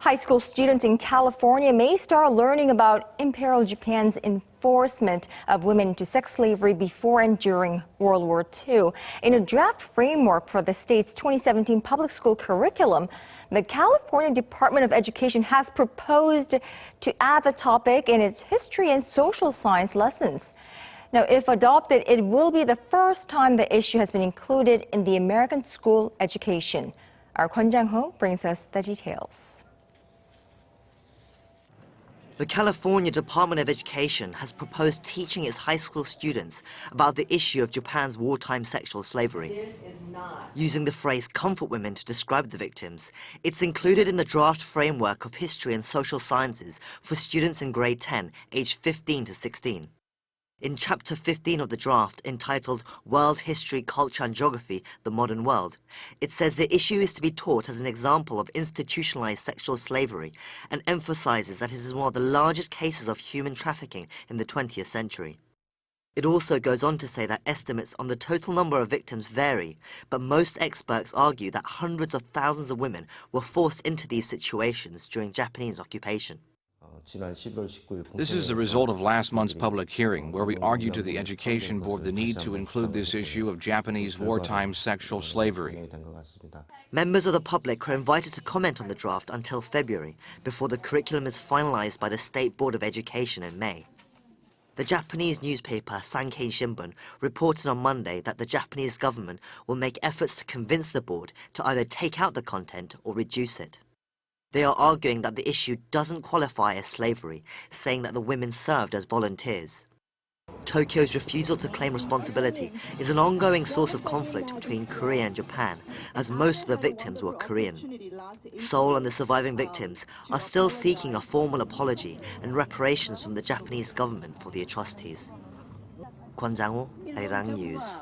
High school students in California may start learning about Imperial Japan's enforcement of women into sex slavery before and during World War II. In a draft framework for the state's 2017 public school curriculum, the California Department of Education has proposed to add the topic in its history and social science lessons. Now, if adopted, it will be the first time the issue has been included in the American school education. Our Kwon Jang brings us the details. The California Department of Education has proposed teaching its high school students about the issue of Japan's wartime sexual slavery. Using the phrase comfort women to describe the victims, it's included in the draft framework of history and social sciences for students in grade 10, aged 15 to 16. In Chapter 15 of the draft, entitled World History, Culture and Geography, The Modern World, it says the issue is to be taught as an example of institutionalized sexual slavery and emphasizes that it is one of the largest cases of human trafficking in the 20th century. It also goes on to say that estimates on the total number of victims vary, but most experts argue that hundreds of thousands of women were forced into these situations during Japanese occupation. This is the result of last month's public hearing, where we argued to the Education Board the need to include this issue of Japanese wartime sexual slavery. Members of the public are invited to comment on the draft until February, before the curriculum is finalized by the State Board of Education in May. The Japanese newspaper Sankei Shimbun reported on Monday that the Japanese government will make efforts to convince the board to either take out the content or reduce it. They are arguing that the issue doesn't qualify as slavery, saying that the women served as volunteers. Tokyo's refusal to claim responsibility is an ongoing source of conflict between Korea and Japan, as most of the victims were Korean. Seoul and the surviving victims are still seeking a formal apology and reparations from the Japanese government for the atrocities. Kwon Jang, Arirang News.